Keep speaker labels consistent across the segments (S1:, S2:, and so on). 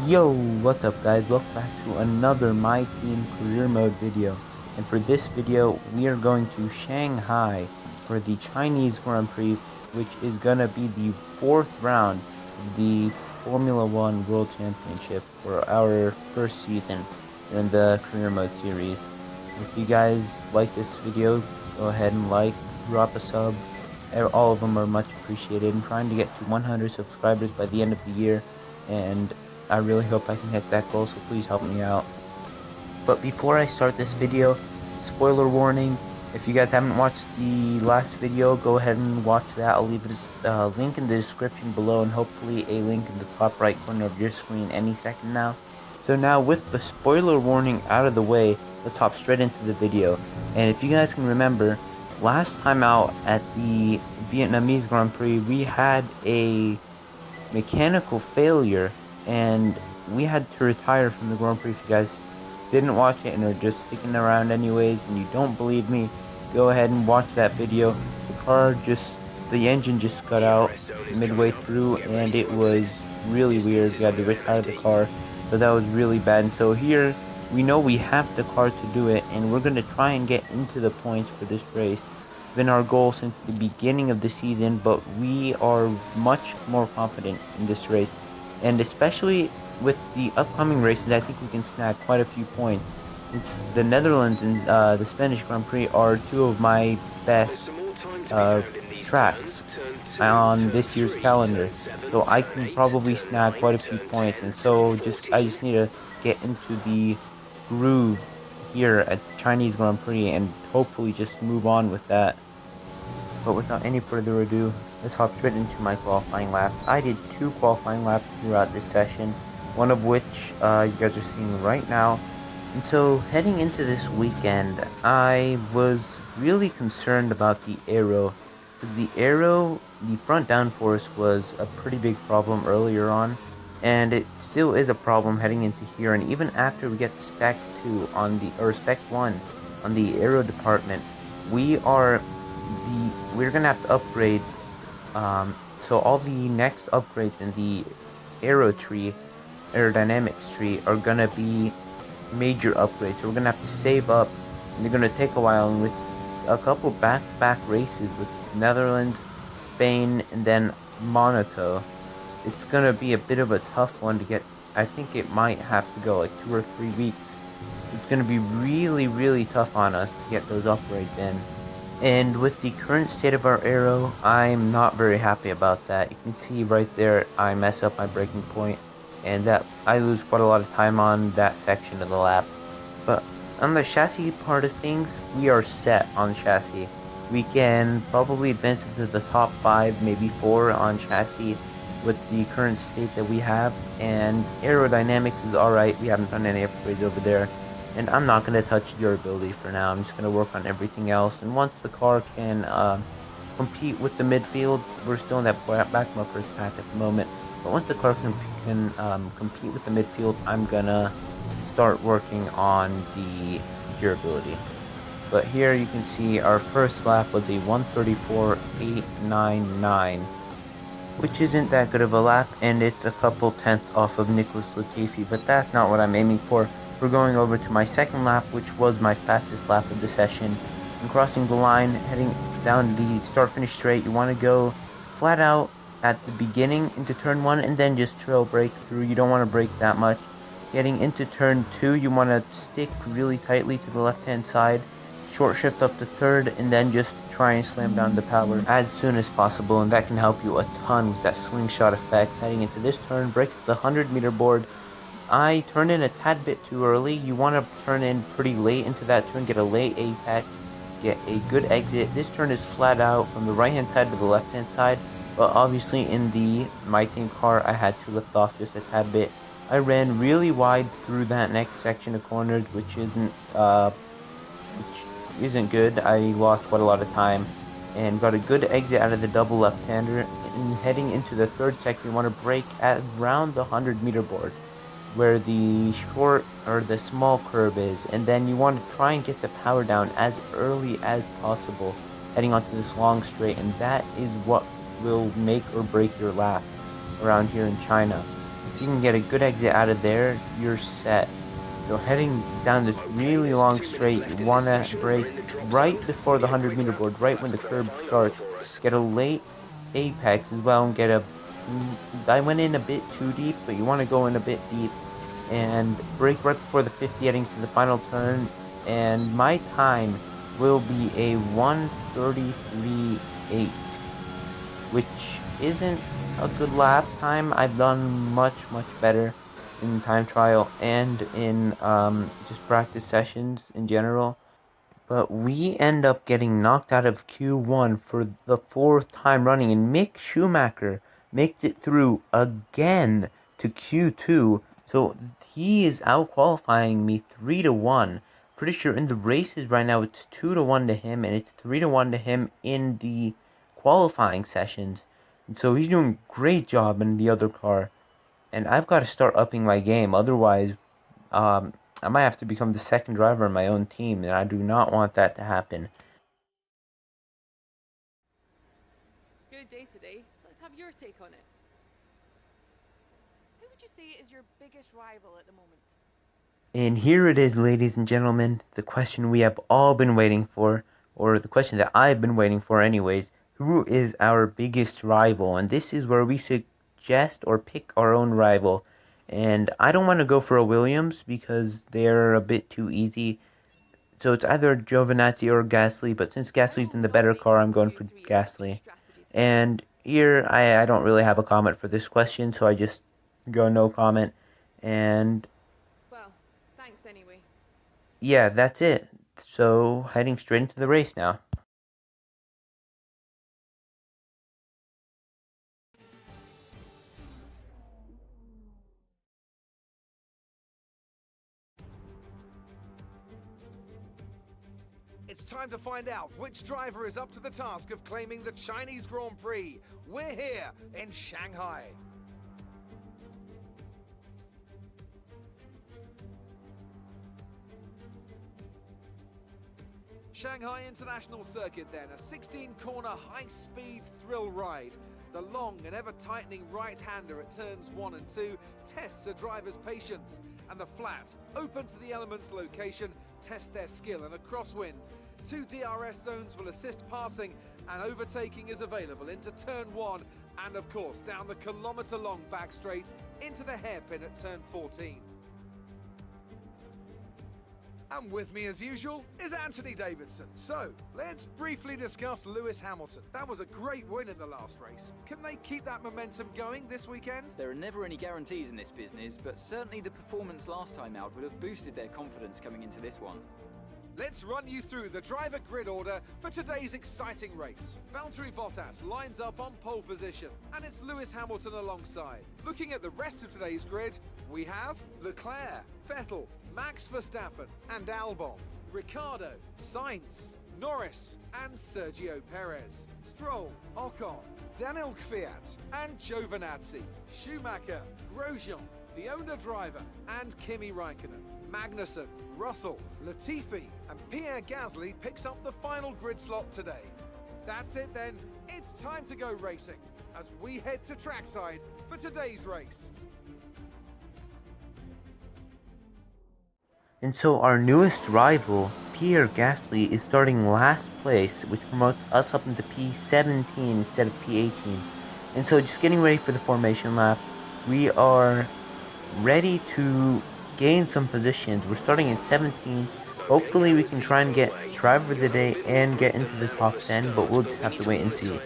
S1: Yo, what's up guys? Welcome back to another My Team Career Mode video. And for this video, we are going to Shanghai for the Chinese Grand Prix, which is gonna be the fourth round of the Formula One World Championship for our first season in the Career Mode series. If you guys like this video, go ahead and like, drop a sub. All of them are much appreciated. I'm trying to get to 100 subscribers by the end of the year, and I really hope I can hit that goal, so please help me out. But before I start this video, spoiler warning, if you guys haven't watched the last video, go ahead and watch that. I'll leave a link in the description below, and hopefully a link in the top right corner of your screen any second now. So now, with the spoiler warning out of the way, let's hop straight into the video. And if you guys can remember, last time out at the Vietnamese Grand Prix, we had a mechanical failure and we had to retire from the Grand Prix. If you guys didn't watch it and are just sticking around anyways and you don't believe me, go ahead and watch that video. The engine just got out midway through and it was really weird. We had to retire the car, so that was really bad. And so here, we know we have the car to do it, and we're going to try and get into the points for this race. It's been our goal since the beginning of the season, but we are much more confident in this race. And especially with the upcoming races, I think we can snag quite a few points. Since the Netherlands and the Spanish Grand Prix are two of my best tracks on this year's calendar, so I can probably snag quite a few points. And so I just need to get into the groove here at Chinese Grand Prix and hopefully just move on with that. But without any further ado, let's hop straight into my qualifying laps. I did 2 qualifying laps throughout this session, one of which you guys are seeing right now. And so heading into this weekend, I was really concerned about the aero. The front downforce was a pretty big problem earlier on, and it still is a problem heading into here. And even after we get to Spec 2 Spec 1 on the aero department, we're gonna have to upgrade. So all the next upgrades in the aerodynamics tree are gonna be major upgrades. So we're gonna have to save up, and they're gonna take a while. And with a couple back-to-back races with Netherlands, Spain, and then Monaco, it's gonna be a bit of a tough one to get. I think it might have to go like 2 or 3 weeks. It's gonna be really, really tough on us to get those upgrades in. And with the current state of our aero, I'm not very happy about that. You can see right there, I mess up my braking point, and that I lose quite a lot of time on that section of the lap. But on the chassis part of things, we are set on chassis. We can probably advance into the top 5, maybe 4 on chassis with the current state that we have. And aerodynamics is alright, we haven't done any upgrades over there. And I'm not going to touch durability for now. I'm just going to work on everything else. And once the car can compete with the midfield, we're still in that back muffler's pack at the moment. But once the car can compete with the midfield, I'm going to start working on the durability. But here you can see our first lap was a 1:34.899, which isn't that good of a lap, and it's a couple tenths off of Nicholas Latifi, but that's not what I'm aiming for. We're going over to my second lap, which was my fastest lap of the session. And crossing the line, heading down the start-finish straight, you want to go flat out at the beginning into turn 1 and then just trail brake through. You don't want to brake that much. Getting into turn 2, you want to stick really tightly to the left-hand side, short shift up to third, and then just try and slam down the power as soon as possible. And that can help you a ton with that slingshot effect. Heading into this turn, brake the 100-meter board. I turned in a tad bit too early. You want to turn in pretty late into that turn, get a late apex, get a good exit. This turn is flat out from the right hand side to the left hand side, but obviously in the My Team car I had to lift off just a tad bit. I ran really wide through that next section of corners, which isn't good. I lost quite a lot of time and got a good exit out of the double left-hander. And heading into the third section, you want to brake at around the 100-meter board, where the small curve is, and then you want to try and get the power down as early as possible heading onto this long straight, and that is what will make or break your lap around here in China. If you can get a good exit out of there, you're set. So heading down this really long straight, you want to brake right before the 100-meter board, right when the curb starts. Get a late apex as well and get a... I went in a bit too deep, but you want to go in a bit deep. And brake right before the 50 heading to the final turn. And my time will be a 1:33.8, which isn't a good lap time. I've done much better in time trial and in just practice sessions in general. But we end up getting knocked out of Q1 for the 4th time running, and Mick Schumacher makes it through again to Q2. So he is out qualifying me 3-1. Pretty sure in the races right now it's 2-1 to him, and it's 3-1 to him in the qualifying sessions. And so he's doing a great job in the other car. And I've got to start upping my game. Otherwise, I might have to become the second driver in my own team, and I do not want that to happen.
S2: Good day today. Let's have your take on it. Who would you say is your biggest rival at the moment?
S1: And here it is, ladies and gentlemen, the question we have all been waiting for, or the question that I've been waiting for anyways. Who is our biggest rival? And this is where we suggest or pick our own rival. And I don't want to go for a Williams because they're a bit too easy. So it's either Giovinazzi or Gasly, but since Gasly's in the better car, I'm going for Gasly. And here, I don't really have a comment for this question, so I just go no comment. And
S2: Well, thanks anyway.
S1: yeah, that's it. So heading straight into the race now.
S3: It's time to find out which driver is up to the task of claiming the Chinese Grand Prix. We're here in Shanghai. Shanghai International Circuit then, a 16-corner high-speed thrill ride. The long and ever-tightening right-hander at turns 1 and 2 tests a driver's patience, and the flat, open to the elements location, tests their skill in a crosswind. 2 DRS zones will assist passing, and overtaking is available into turn 1 and of course down the kilometre-long back straight into the hairpin at turn 14. And with me as usual is Anthony Davidson. So, let's briefly discuss Lewis Hamilton. That was a great win in the last race. Can they keep that momentum going this weekend?
S4: There are never any guarantees in this business, but certainly the performance last time out would have boosted their confidence coming into this one.
S3: Let's run you through the driver grid order for today's exciting race. Valtteri Bottas lines up on pole position, and it's Lewis Hamilton alongside. Looking at the rest of today's grid, we have Leclerc, Vettel, Max Verstappen and Albon, Ricciardo, Sainz, Norris and Sergio Perez, Stroll, Ocon, Daniel Kvyat and Giovinazzi, Schumacher, Grosjean, the owner driver and Kimi Raikkonen, Magnussen, Russell, Latifi and Pierre Gasly picks up the final grid slot today. That's it then, it's time to go racing as we head to trackside for today's race.
S1: And so our newest rival, Pierre Gasly, is starting last place, which promotes us up into P17 instead of P18. And so just getting ready for the formation lap, we are ready to gain some positions. We're starting at 17. Hopefully we can try and get driver of the day and get into the top 10, but we'll just have to wait and see.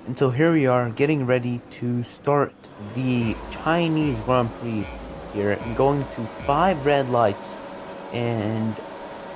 S1: And so here we are getting ready to start the Chinese Grand Prix here, and going to 5 red lights, and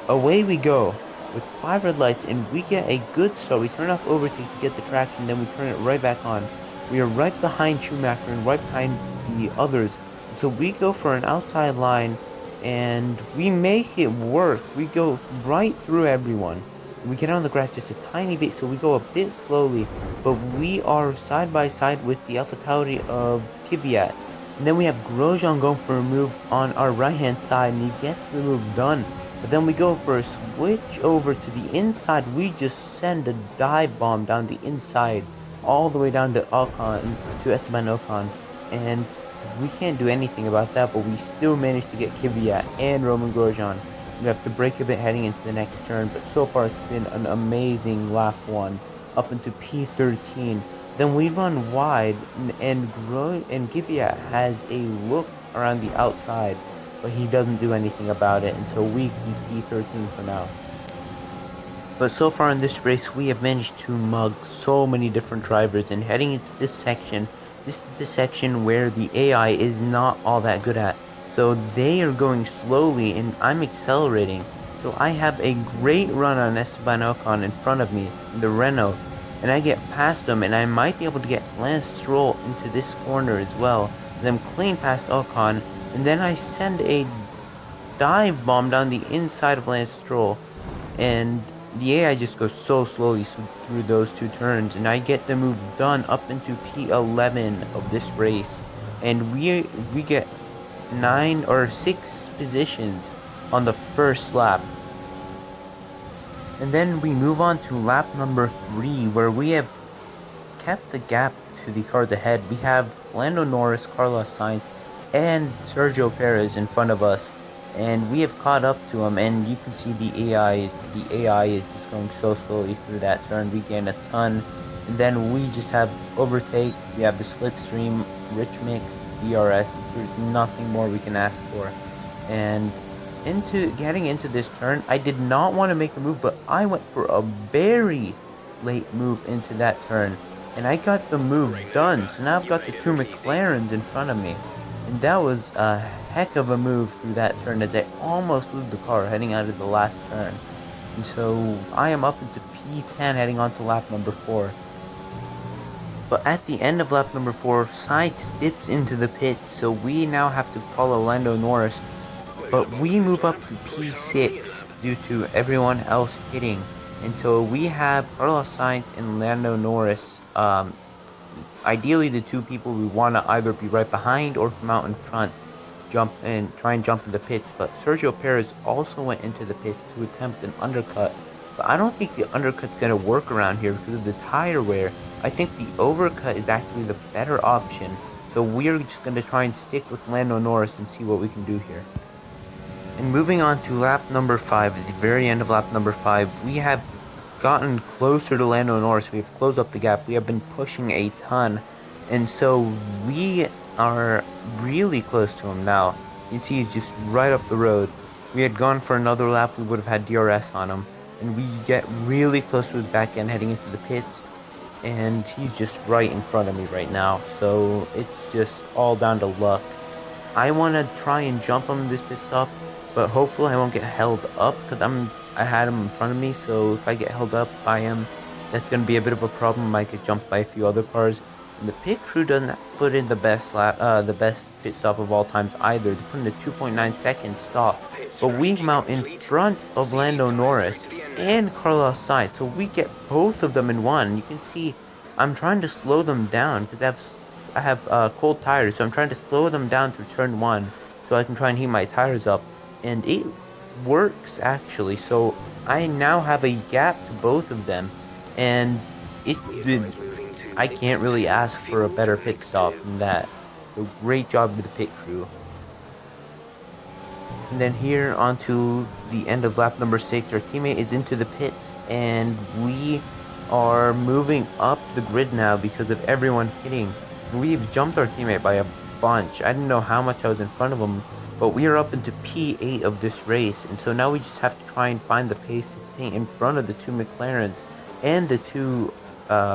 S1: away we go with 5 red lights, and we get a good start. We turn off overtake to get the traction, then we turn it right back on. We are right behind Schumacher and right behind the others, so we go for an outside line and we make it work. We go right through everyone. We get on the grass just a tiny bit, so we go a bit slowly, but we are side by side with the AlphaTauri of Kvyat. And then we have Grosjean going for a move on our right hand side, and he gets the move done. But then we go for a switch over to the inside. We just send a dive bomb down the inside all the way down to Ocon, to Esteban Ocon, and we can't do anything about that, but we still managed to get Kvyat and Roman Grosjean. We have to brake a bit heading into the next turn, but so far it's been an amazing lap 1 up into P13. Then we run wide, and Kvyat has a look around the outside, but he doesn't do anything about it, and so we keep P13 for now. But so far in this race, we have managed to mug so many different drivers, and heading into this section, this is the section where the AI is not all that good at. So they are going slowly and I'm accelerating. So I have a great run on Esteban Ocon in front of me, in the Renault, and I get past him, and I might be able to get Lance Stroll into this corner as well. And I'm clean past Ocon, and then I send a dive bomb down the inside of Lance Stroll, and the AI just goes so slowly through those two turns, and I get the move done up into P11 of this race, and we get 9 or 6 positions on the first lap. And then we move on to lap number 3, where we have kept the gap to the cars ahead. We have Lando Norris, Carlos Sainz, and Sergio Perez in front of us, and we have caught up to them, and you can see the AI is just going so slowly through that turn. We gain a ton, and then we just have overtake. We have the slipstream, rich mix, DRS. There's nothing more we can ask for. And getting into this turn, I did not want to make a move, but I went for a very late move into that turn, and I got the move done. So now I've got the 2 McLarens in front of me, and that was a heck of a move through that turn, as I almost moved the car heading out of the last turn. And so I am up into P10 heading on to lap number 4. But at the end of lap number 4, Sainz dips into the pits, so we now have to follow Lando Norris. But we move up to P6 due to everyone else hitting. And so we have Carlos Sainz and Lando Norris. Ideally, the two people we want to either be right behind or come out in front, try and jump in the pits. But Sergio Perez also went into the pits to attempt an undercut. But I don't think the undercut's going to work around here because of the tire wear. I think the overcut is actually the better option. So we're just going to try and stick with Lando Norris and see what we can do here. And moving on to lap number 5, at the very end of lap number 5, we have gotten closer to Lando Norris. We have closed up the gap. We have been pushing a ton, and so we are really close to him now. You can see he's just right up the road. We had gone for another lap, we would have had DRS on him, and we get really close to his back end heading into the pits, and he's just right in front of me right now. So it's just all down to luck. I want to try and jump him this pit stop, but hopefully I won't get held up because I had him in front of me. So if I get held up by him, that's going to be a bit of a problem. I get jumped by a few other cars. And the pit crew doesn't put in the best pit stop of all times either. They put in a 2.9 second stop, but we come out in front of Lando Norris and Carlos Sainz, so we get both of them in one. You can see I'm trying to slow them down because I have cold tires, so I'm trying to slow them down through turn 1 so I can try and heat my tires up. And it works actually, so I now have a gap to both of them, and I can't really ask for a better pit stop than that. So great job with the pit crew. And then here onto the end of lap number 6, our teammate is into the pits, and we are moving up the grid now because of everyone hitting. We've jumped our teammate by a bunch. I didn't know how much I was in front of him, but we are up into P8 of this race, and so now we just have to try and find the pace to stay in front of the 2 McLarens and the 2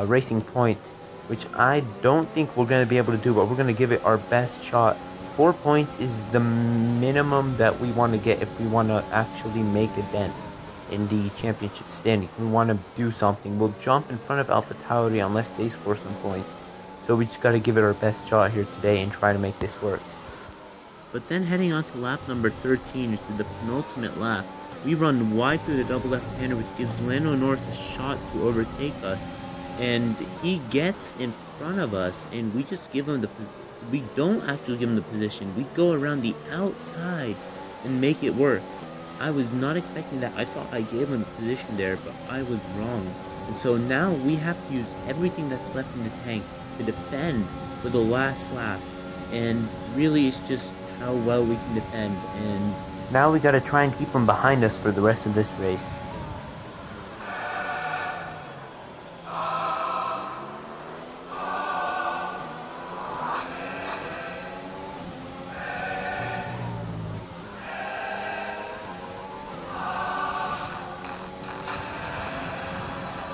S1: Racing Point, which I don't think we're going to be able to do, but we're going to give it our best shot. 4 points is the minimum that we want to get if we want to actually make a dent in the championship standing. We want to do something. We'll jump in front of AlphaTauri unless they score some points. So we just got to give it our best shot here today and try to make this work. But then heading on to lap number 13, which is the penultimate lap, we run wide through the double left-hander, which gives Lando Norris a shot to overtake us. And he gets in front of us, and we just give him we don't actually give him the position. We go around the outside and make it work. I was not expecting that. I thought I gave him the position there, but I was wrong. And so now we have to use everything that's left in the tank to defend for the last lap. And really, it's just how well we can defend. And now we gotta try and keep them behind us for the rest of this race.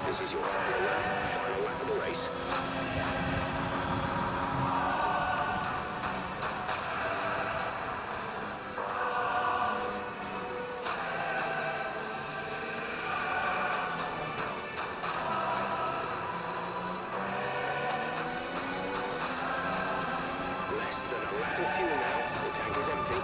S5: This is your final lap of the race. Less than a lap of fuel now. The tank is empty.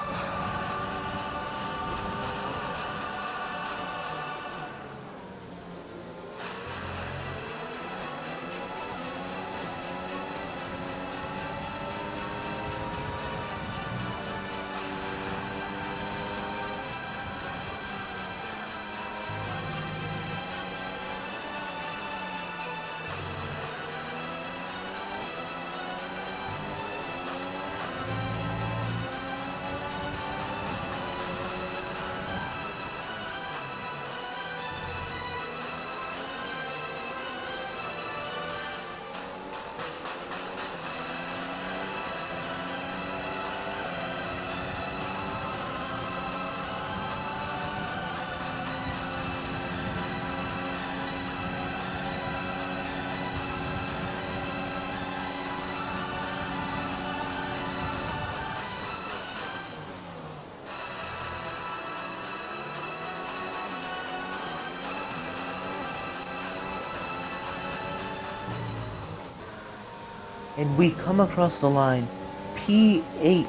S1: And we come across the line P8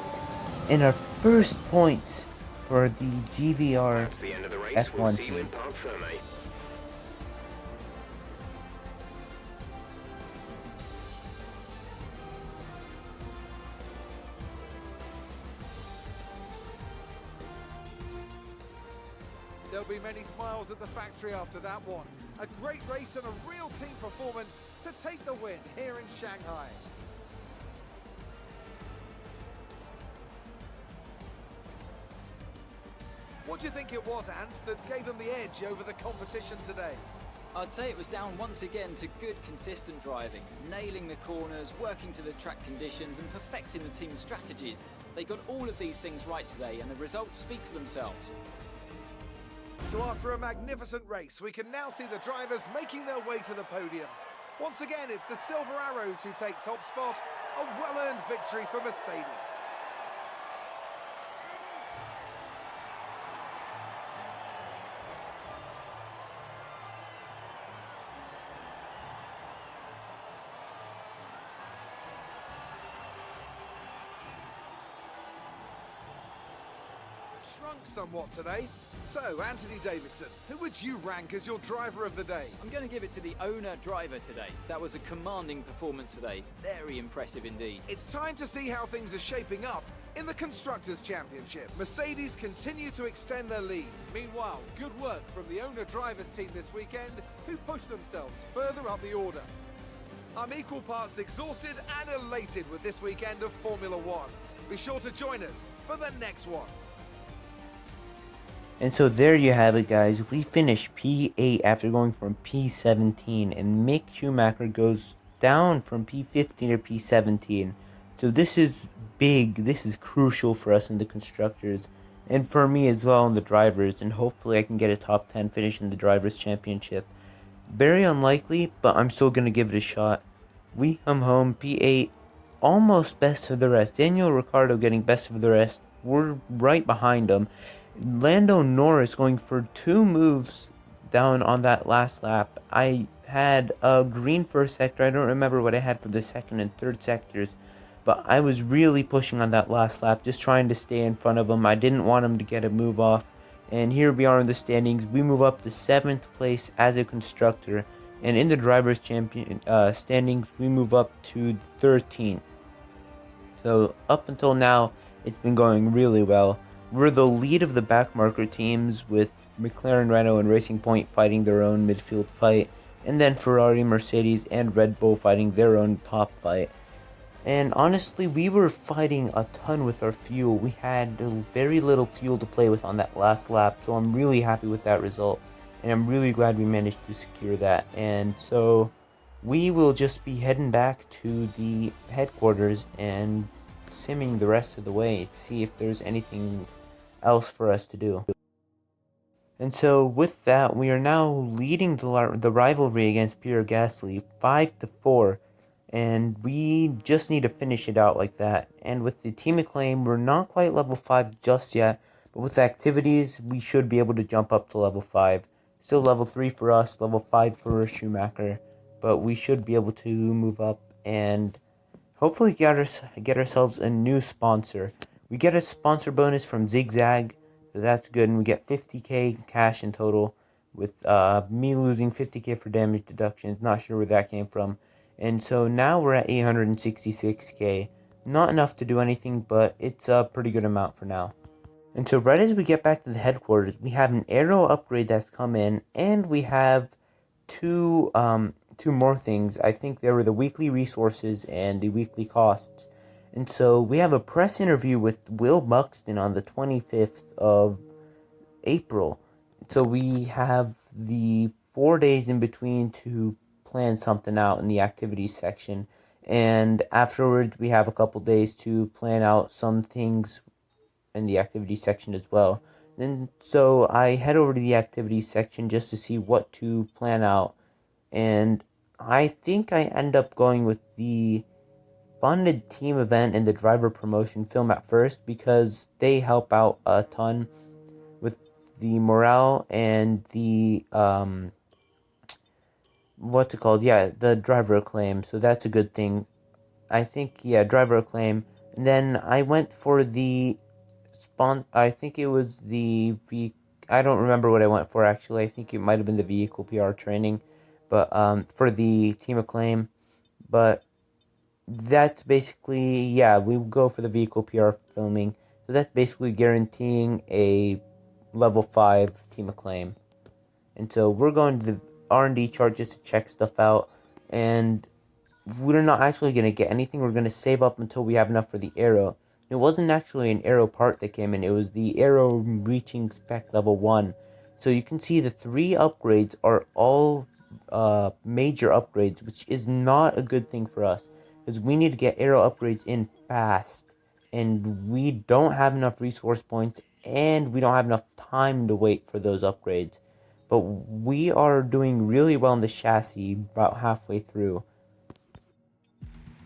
S1: in our first points for the GVR
S5: That's the end of the race. We'll
S1: F1
S5: see you in Parc Ferme.
S3: There'll be many smiles at the factory after that one. A great race and a real team performance to take the win here in Shanghai. What do you think it was, Ant, that gave them the edge over the competition today?
S4: I'd say it was down once again to good, consistent driving, nailing the corners, working to the track conditions, and perfecting the team's strategies. They got all of these things right today, and the results speak for themselves.
S3: So after a magnificent race, we can now see the drivers making their way to the podium. Once again, it's the Silver Arrows who take top spot, a well-earned victory for Mercedes. Shrunk somewhat today. So, Anthony Davidson, who would you rank as your driver of the day?
S4: I'm going to give it to the owner-driver today. That was a commanding performance today. Very impressive indeed.
S3: It's time to see how things are shaping up in the Constructors' Championship. Mercedes continue to extend their lead. Meanwhile, good work from the owner-drivers team this weekend, who pushed themselves further up the order. I'm equal parts exhausted and elated with this weekend of Formula One. Be sure to join us for the next one.
S1: And so there you have it, guys. We finished P8 after going from P17, and Mick Schumacher goes down from P15 to P17. So this is big. This is crucial for us in the constructors, and for me as well in the drivers. And hopefully I can get a top 10 finish in the drivers' championship. Very unlikely, but I'm still gonna give it a shot. We come home P8, almost best of the rest. Daniel Ricciardo getting best of the rest. We're right behind him. Lando Norris going for 2 moves down on that last lap. I had a green first sector. I don't remember what I had for the second and third sectors, but I was really pushing on that last lap, just trying to stay in front of him. I didn't want him to get a move off. And here we are in the standings. We move up to 7th place as a constructor, and in the drivers' champion standings, we move up to 13th. So up until now, it's been going really well. We're the lead of the backmarker teams, with McLaren, Renault, and Racing Point fighting their own midfield fight. and then Ferrari, Mercedes, and Red Bull fighting their own top fight. And honestly, we were fighting a ton with our fuel. We had very little fuel to play with on that last lap, so I'm really happy with that result. And I'm really glad we managed to secure that. And so we will just be heading back to the headquarters and simming the rest of the way to see if there's anything else for us to do. And so with that, we are now leading the rivalry against Pierre Gasly 5-4. And we just need to finish it out like that. And with the team acclaim, we're not quite level 5 just yet. But with activities, we should be able to jump up to level 5. Still level 3 for us, level 5 for Schumacher. But we should be able to move up and hopefully get ourselves a new sponsor. We get a sponsor bonus from Zigzag. So that's good. And we get 50k cash in total. With me losing 50k for damage deductions. Not sure where that came from. And so now we're at 866k. Not enough to do anything, but it's a pretty good amount for now. And so right as we get back to the headquarters, we have an aero upgrade that's come in, and we have two more things. I think there were the weekly resources and the weekly costs. And so we have a press interview with Will Buxton on the 25th of April. So we have the 4 days in between to plan something out in the activities section, and afterwards we have a couple days to plan out some things in the activities section as well. And so I head over to the activities section just to see what to plan out, and I think I end up going with the funded team event and the driver promotion film at first because they help out a ton with the morale and the the driver acclaim. So that's a good thing. I think, driver acclaim. And then I went for the I think it was I don't remember what I went for actually. I think it might have been the vehicle PR training, but for the team acclaim. But that's basically, we go for the vehicle PR filming. So that's basically guaranteeing a level 5 team acclaim. And so we're going to the R&D chart just to check stuff out, and we're not actually going to get anything. We're going to save up until we have enough for the aero. It wasn't actually an aero part that came in. It was the aero reaching spec level 1. So you can see the 3 upgrades are all major upgrades, which is not a good thing for us, because we need to get aero upgrades in fast, and we don't have enough resource points, and we don't have enough time to wait for those upgrades. But we are doing really well in the chassis about halfway through.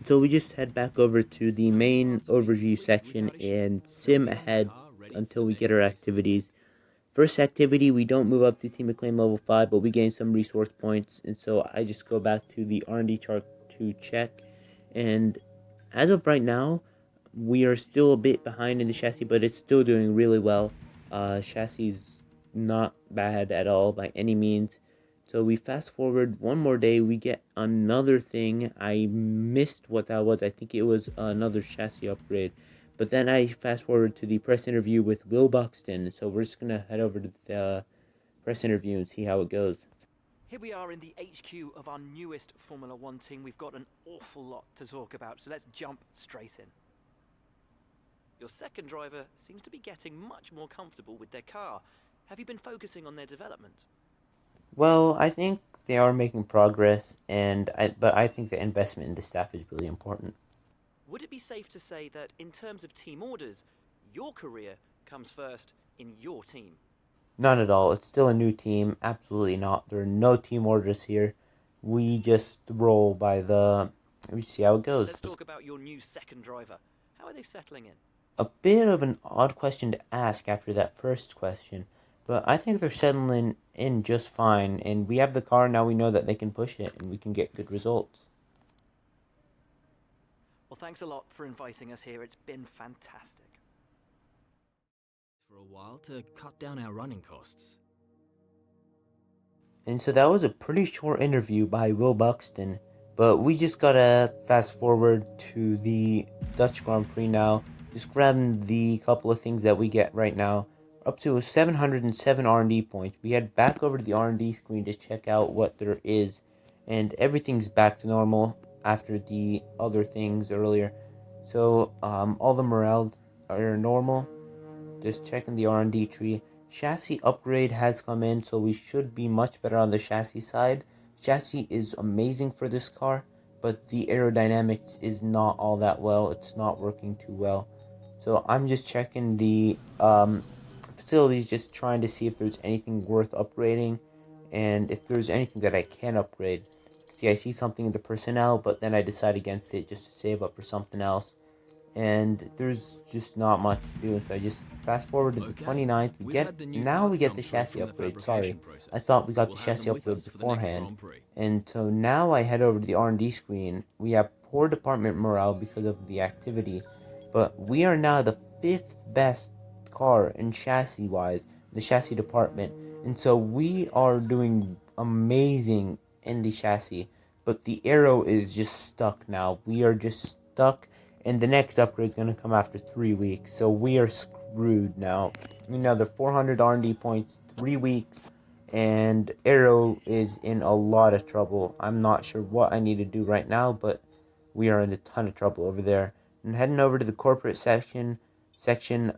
S1: So we just head back over to the main overview section and sim ahead until we get our activities. First activity, we don't move up to Team Acclaim level 5, but we gain some resource points. And so I just go back to the R&D chart to check. And as of right now, we are still a bit behind in the chassis, but it's still doing really well. Chassis is not bad at all by any means. So we fast forward one more day, we get another thing. I missed what that was. I think it was another chassis upgrade. But then I fast forward to the press interview with Will Buxton. So we're just going to head over to the press interview and see how it goes.
S6: Here we are in the HQ of our newest Formula One team. We've got an awful lot to talk about, so let's jump straight in. Your second driver seems to be getting much more comfortable with their car. Have you been focusing on their development?
S1: Well, I think they are making progress, but I think the investment in the staff is really important.
S6: Would it be safe to say that in terms of team orders, your career comes first in your team?
S1: Not at all. It's still a new team. Absolutely not. There are no team orders here. We just roll by we see how it goes.
S6: Let's talk about your new second driver. How are they settling in?
S1: A bit of an odd question to ask after that first question, but I think they're settling in just fine, and we have the car now. We know that they can push it, and we can get good results.
S6: Well, thanks a lot for inviting us here. It's been fantastic.
S7: For a while to cut down our running costs.
S1: And so that was a pretty short interview by Will Buxton, but we just gotta fast forward to the Dutch Grand Prix now. Just grabbing the couple of things that we get right now. Up to 707 R&D points. We head back over to the R&D screen to check out what there is. and everything's back to normal after the other things earlier. So all the morale are normal. Just checking the R&D tree. Chassis upgrade has come in, so we should be much better on the chassis side. Chassis is amazing for this car, but the aerodynamics is not all that well. It's not working too well. So I'm just checking the facilities, just trying to see if there's anything worth upgrading, and if there's anything that I can upgrade. See, I see something in the personnel, but then I decide against it just to save up for something else. And there's just not much to do, so I just fast forward to the 29th. We get the chassis upgrade. Sorry, I thought we got the chassis upgrade beforehand. And so now I head over to the R&D screen. We have poor department morale because of the activity, but we are now the 5th best car in chassis wise, the chassis department, and so we are doing amazing in the chassis. But the aero is just stuck now. We are just stuck. And the next upgrade is going to come after 3 weeks. So we are screwed now. Another 400 R&D points, 3 weeks. And Aero is in a lot of trouble. I'm not sure what I need to do right now, but we are in a ton of trouble over there. And heading over to the corporate section,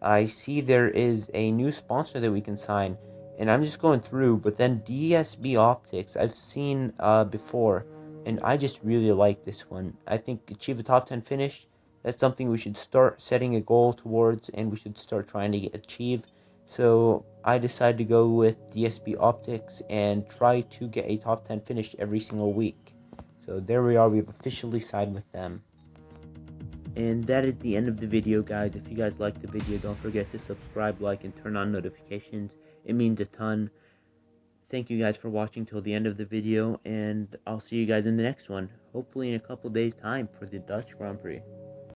S1: I see there is a new sponsor that we can sign. And I'm just going through, but then DSB Optics, I've seen before. And I just really like this one. I think achieve a top 10 finish. That's something we should start setting a goal towards, and we should start trying to achieve. So I decided to go with DSB Optics and try to get a top 10 finish every single week. So there we are, we've officially signed with them. And that is the end of the video, guys. If you guys liked the video, don't forget to subscribe, like, and turn on notifications. It means a ton. Thank you guys for watching till the end of the video, and I'll see you guys in the next one, hopefully in a couple days' time for the Dutch Grand Prix.